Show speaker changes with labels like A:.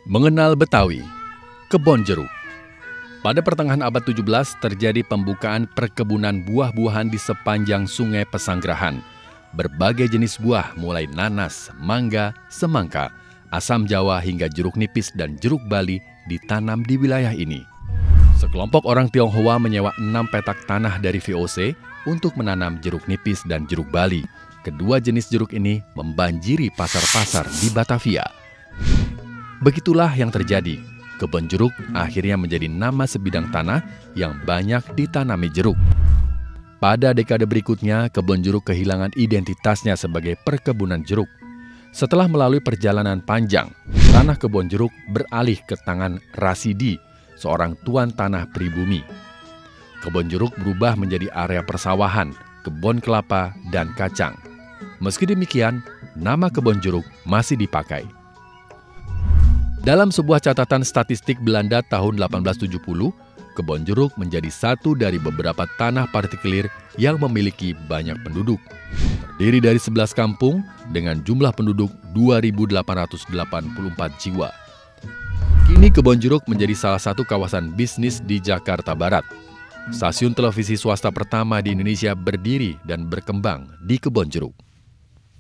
A: Mengenal Betawi, Kebon Jeruk. Pada pertengahan abad 17 terjadi pembukaan perkebunan buah-buahan di sepanjang Sungai Pesanggerahan. Berbagai jenis buah mulai nanas, mangga, semangka, asam jawa hingga jeruk nipis dan jeruk Bali ditanam di wilayah ini. Sekelompok orang Tionghoa menyewa 6 petak tanah dari VOC untuk menanam jeruk nipis dan jeruk Bali. Kedua jenis jeruk ini membanjiri pasar-pasar di Batavia. Begitulah yang terjadi. Kebon jeruk akhirnya menjadi nama sebidang tanah yang banyak ditanami jeruk. Pada dekade berikutnya, kebon jeruk kehilangan identitasnya sebagai perkebunan jeruk. Setelah melalui perjalanan panjang, tanah kebon jeruk beralih ke tangan Rasidi, seorang tuan tanah pribumi. Kebon jeruk berubah menjadi area persawahan, kebun kelapa, dan kacang. Meski demikian, nama kebon jeruk masih dipakai. Dalam sebuah catatan statistik Belanda tahun 1870, kebon jeruk menjadi satu dari beberapa tanah partikelir yang memiliki banyak penduduk. Terdiri dari 11 kampung dengan jumlah penduduk 2.884 jiwa. Kini kebon jeruk menjadi salah satu kawasan bisnis di Jakarta Barat. Stasiun televisi swasta pertama di Indonesia berdiri dan berkembang di kebon jeruk.